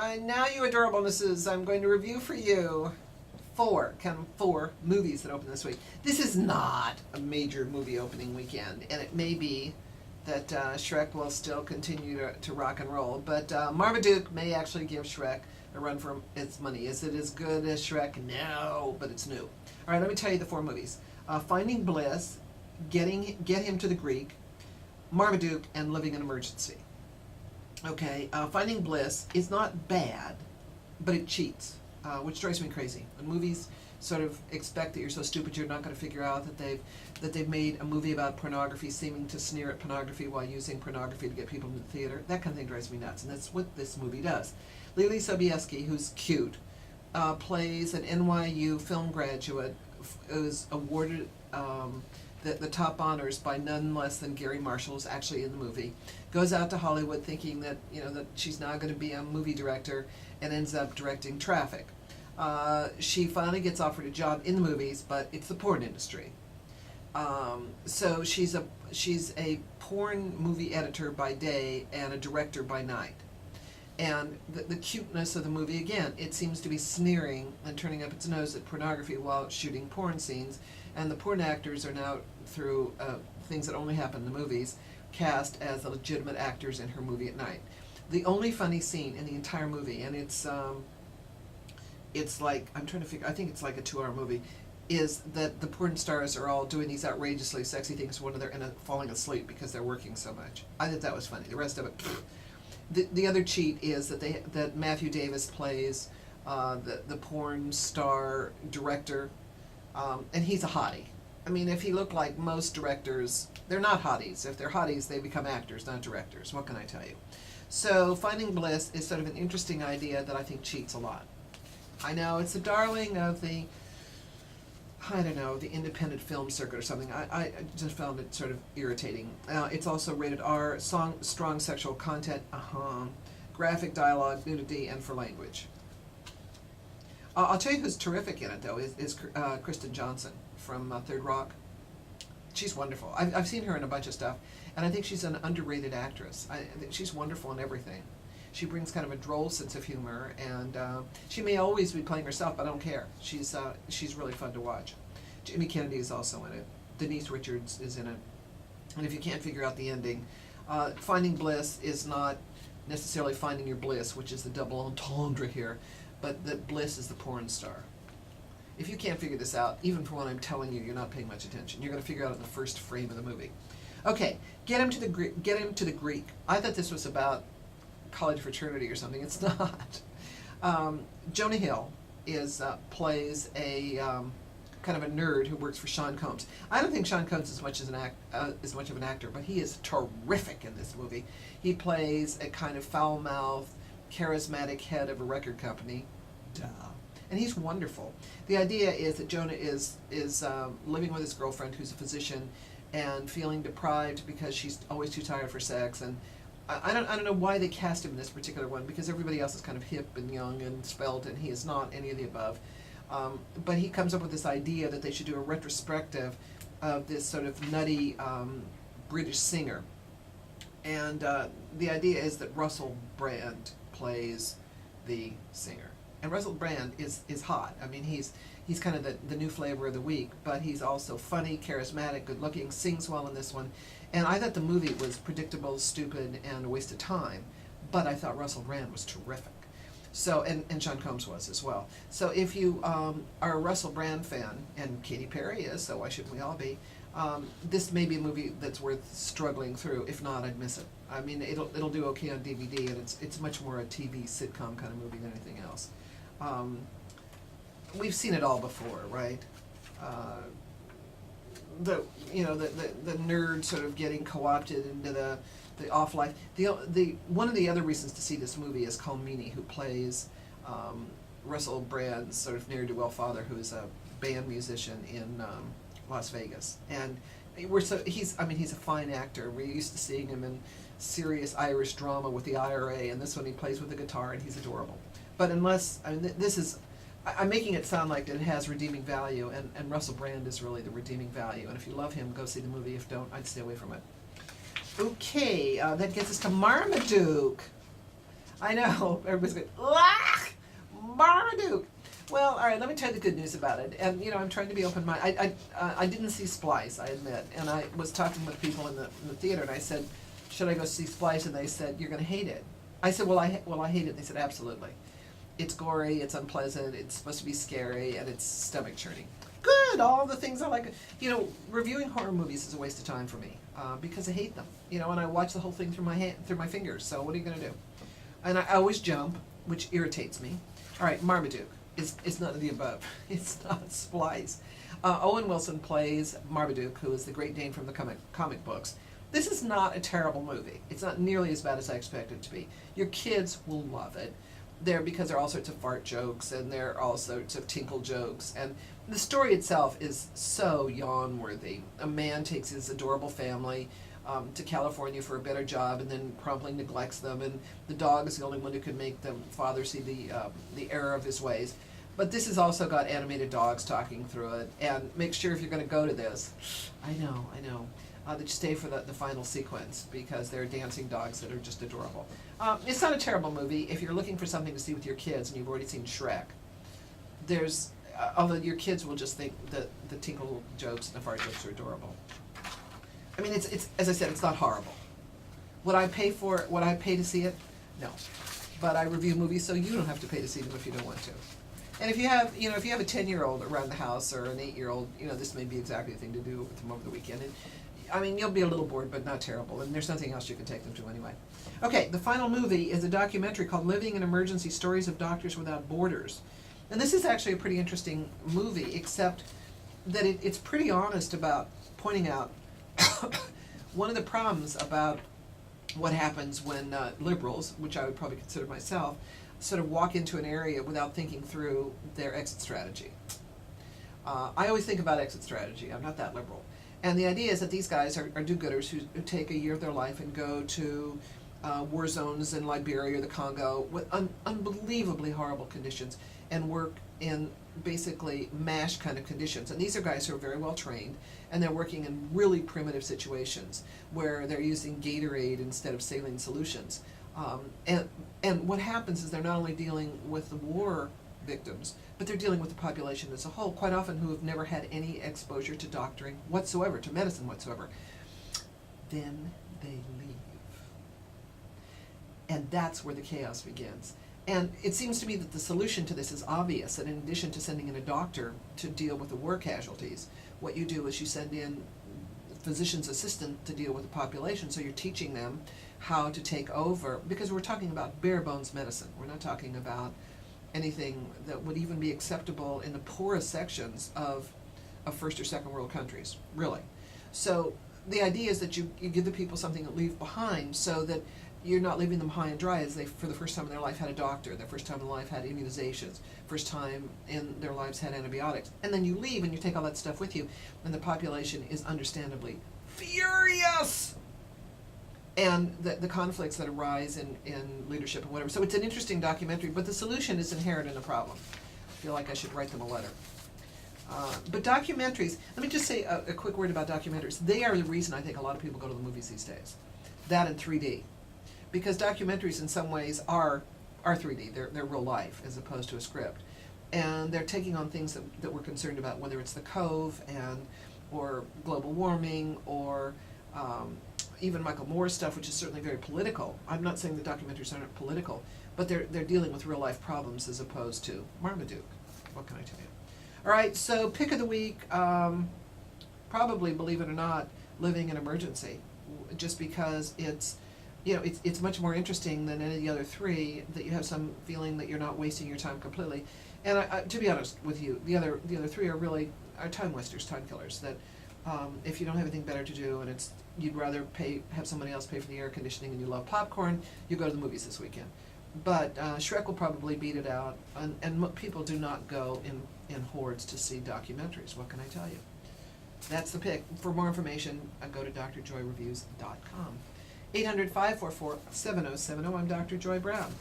Now you adorablenesses, I'm going to review for you four movies that open this week. This is not a major movie opening weekend, and it may be that Shrek will still continue to rock and roll, but Marmaduke may actually give Shrek a run for its money. Is it as good as Shrek? No, but it's new. All right, let me tell you the four movies. Finding Bliss, Get Him to the Greek, Marmaduke, and Living in Emergency. Okay, Finding Bliss is not bad, but it cheats, which drives me crazy. When movies sort of expect that you're so stupid you're not going to figure out that they've made a movie about pornography seeming to sneer at pornography while using pornography to get people into the theater, that kind of thing drives me nuts, and that's what this movie does. Lily Sobieski, who's cute, plays an NYU film graduate who's awarded the top honors by none less than Gary Marshall, who's actually in the movie, goes out to Hollywood thinking that that she's now going to be a movie director, and ends up directing Traffic. She finally gets offered a job in the movies, but it's the porn industry. So she's a porn movie editor by day and a director by night. And the cuteness of the movie, again, it seems to be sneering and turning up its nose at pornography while shooting porn scenes. And the porn actors are now, through things that only happen in the movies, cast as the legitimate actors in her movie at night. The only funny scene in the entire movie, and it's like, I'm trying to figure, I think it's like a 2-hour movie, is that the porn stars are all doing these outrageously sexy things when they're falling asleep because they're working so much. I think that was funny. The rest of it, the other cheat is that Matthew Davis plays the porn star director, and he's a hottie. I mean, if he looked like most directors, they're not hotties. If they're hotties, they become actors, not directors. What can I tell you? So Finding Bliss is sort of an interesting idea that I think cheats a lot. I know it's the darling of the, I don't know, the independent film circuit or something. I just found it sort of irritating. It's also rated R, strong sexual content, graphic dialogue, nudity, and for language. I'll tell you who's terrific in it, though, is Kristen Johnson from Third Rock. She's wonderful. I've seen her in a bunch of stuff, and I think she's an underrated actress. She's wonderful in everything. She brings kind of a droll sense of humor, and she may always be playing herself, but I don't care. She's really fun to watch. Jimmy Kennedy is also in it. Denise Richards is in it. And if you can't figure out the ending, Finding Bliss is not necessarily finding your bliss, which is the double entendre here, but that Bliss is the porn star. If you can't figure this out, even for what I'm telling you, you're not paying much attention. You're going to figure out in the first frame of the movie. Okay, Get Him to the Greek. I thought this was about college fraternity or something. It's not. Jonah Hill plays a kind of a nerd who works for Sean Combs. I don't think Sean Combs is much of an actor, but he is terrific in this movie. He plays a kind of foul-mouthed, charismatic head of a record company. Duh. And he's wonderful. The idea is that Jonah is living with his girlfriend, who's a physician, and feeling deprived because she's always too tired for sex. And I don't know why they cast him in this particular one, because everybody else is kind of hip and young and svelte, and he is not any of the above. But he comes up with this idea that they should do a retrospective of this sort of nutty British singer. And the idea is that Russell Brand plays the singer. And Russell Brand is hot. I mean, he's kind of the new flavor of the week, but he's also funny, charismatic, good-looking, sings well in this one. And I thought the movie was predictable, stupid, and a waste of time, but I thought Russell Brand was terrific. So, and Sean Combs was as well. So if you are a Russell Brand fan, and Katy Perry is, so why shouldn't we all be, this may be a movie that's worth struggling through. If not, I'd miss it. I mean, it'll do okay on DVD, and it's much more a TV sitcom kind of movie than anything else. We've seen it all before, right? The nerd sort of getting co-opted into the off life. The one of the other reasons to see this movie is Colm Meaney, who plays Russell Brand's sort of ne'er-do-well father, who is a band musician in Las Vegas, and he's a fine actor. We're used to seeing him in serious Irish drama with the IRA, and this one he plays with a guitar, and he's adorable. But this is, I'm making it sound like it has redeeming value, and Russell Brand is really the redeeming value. And if you love him, go see the movie. If don't, I'd stay away from it. Okay, that gets us to Marmaduke. I know. Everybody's going, ah, Marmaduke. Well, all right, let me tell you the good news about it. And, I'm trying to be open-minded. I didn't see Splice, I admit. And I was talking with people in the theater, and I said, should I go see Splice? And they said, you're going to hate it. I said, well, I hate it. And they said, absolutely. It's gory, it's unpleasant, it's supposed to be scary, and it's stomach-churning. Good, all the things I like. Reviewing horror movies is a waste of time for me, because I hate them. And I watch the whole thing through my fingers, so what are you going to do? And I always jump, which irritates me. All right, Marmaduke is none of the above. It's not Splice. Owen Wilson plays Marmaduke, who is the Great Dane from the comic books. This is not a terrible movie. It's not nearly as bad as I expected it to be. Your kids will love it. Because there are all sorts of fart jokes, and there are all sorts of tinkle jokes, and the story itself is so yawn-worthy. A man takes his adorable family to California for a better job, and then promptly neglects them, and the dog is the only one who can make the father see the error of his ways. But this has also got animated dogs talking through it, and make sure if you're going to go to this, I know, that you stay for the final sequence, because there are dancing dogs that are just adorable. It's not a terrible movie if you're looking for something to see with your kids and you've already seen Shrek. Although your kids will just think that the tinkle jokes and the fart jokes are adorable. I mean, it's as I said, it's not horrible. Would I pay to see it? No. But I review movies so you don't have to pay to see them if you don't want to. And if you have a 10-year-old around the house or an 8-year-old, this may be exactly the thing to do with them over the weekend. And, you'll be a little bored, but not terrible, and there's nothing else you can take them to anyway. Okay, the final movie is a documentary called Living in Emergency: Stories of Doctors Without Borders. And this is actually a pretty interesting movie, except that it's pretty honest about pointing out one of the problems about what happens when liberals, which I would probably consider myself, sort of walk into an area without thinking through their exit strategy. I always think about exit strategy. I'm not that liberal. And the idea is that these guys are do-gooders who take a year of their life and go to war zones in Liberia or the Congo with unbelievably horrible conditions and work in basically MASH kind of conditions. And these are guys who are very well trained, and they're working in really primitive situations where they're using Gatorade instead of saline solutions. And what happens is they're not only dealing with the war victims, but they're dealing with the population as a whole, quite often who have never had any exposure to doctoring whatsoever, to medicine whatsoever. Then they leave. And that's where the chaos begins. And it seems to me that the solution to this is obvious, that in addition to sending in a doctor to deal with the war casualties, what you do is you send in physician's assistant to deal with the population, so you're teaching them how to take over, because we're talking about bare bones medicine. We're not talking about anything that would even be acceptable in the poorest sections of first or second world countries, really. So the idea is that you give the people something to leave behind, so that you're not leaving them high and dry as they, for the first time in their life, had a doctor, their first time in their life had immunizations, first time in their lives had antibiotics. And then you leave and you take all that stuff with you, and the population is understandably furious. And the conflicts that arise in leadership and whatever. So it's an interesting documentary, but the solution is inherent in the problem. I feel like I should write them a letter. But documentaries, let me just say a quick word about documentaries. They are the reason I think a lot of people go to the movies these days. That and 3D. Because documentaries in some ways are 3D. They're real life as opposed to a script. And they're taking on things that we're concerned about, whether it's the Cove or global warming or even Michael Moore's stuff, which is certainly very political. I'm not saying the documentaries aren't political, but they're dealing with real life problems as opposed to Marmaduke. What can I tell you? All right, so pick of the week, probably, believe it or not, Living in Emergency, just because it's much more interesting than any of the other three, that you have some feeling that you're not wasting your time completely. And to be honest with you, the other three are time wasters, time killers, that if you don't have anything better to do and you'd rather have somebody else pay for the air conditioning and you love popcorn, you go to the movies this weekend. But Shrek will probably beat it out, and people do not go in hordes to see documentaries. What can I tell you? That's the pick. For more information, go to drjoyreviews.com. 800-544-7070. I'm Dr. Joy Browne.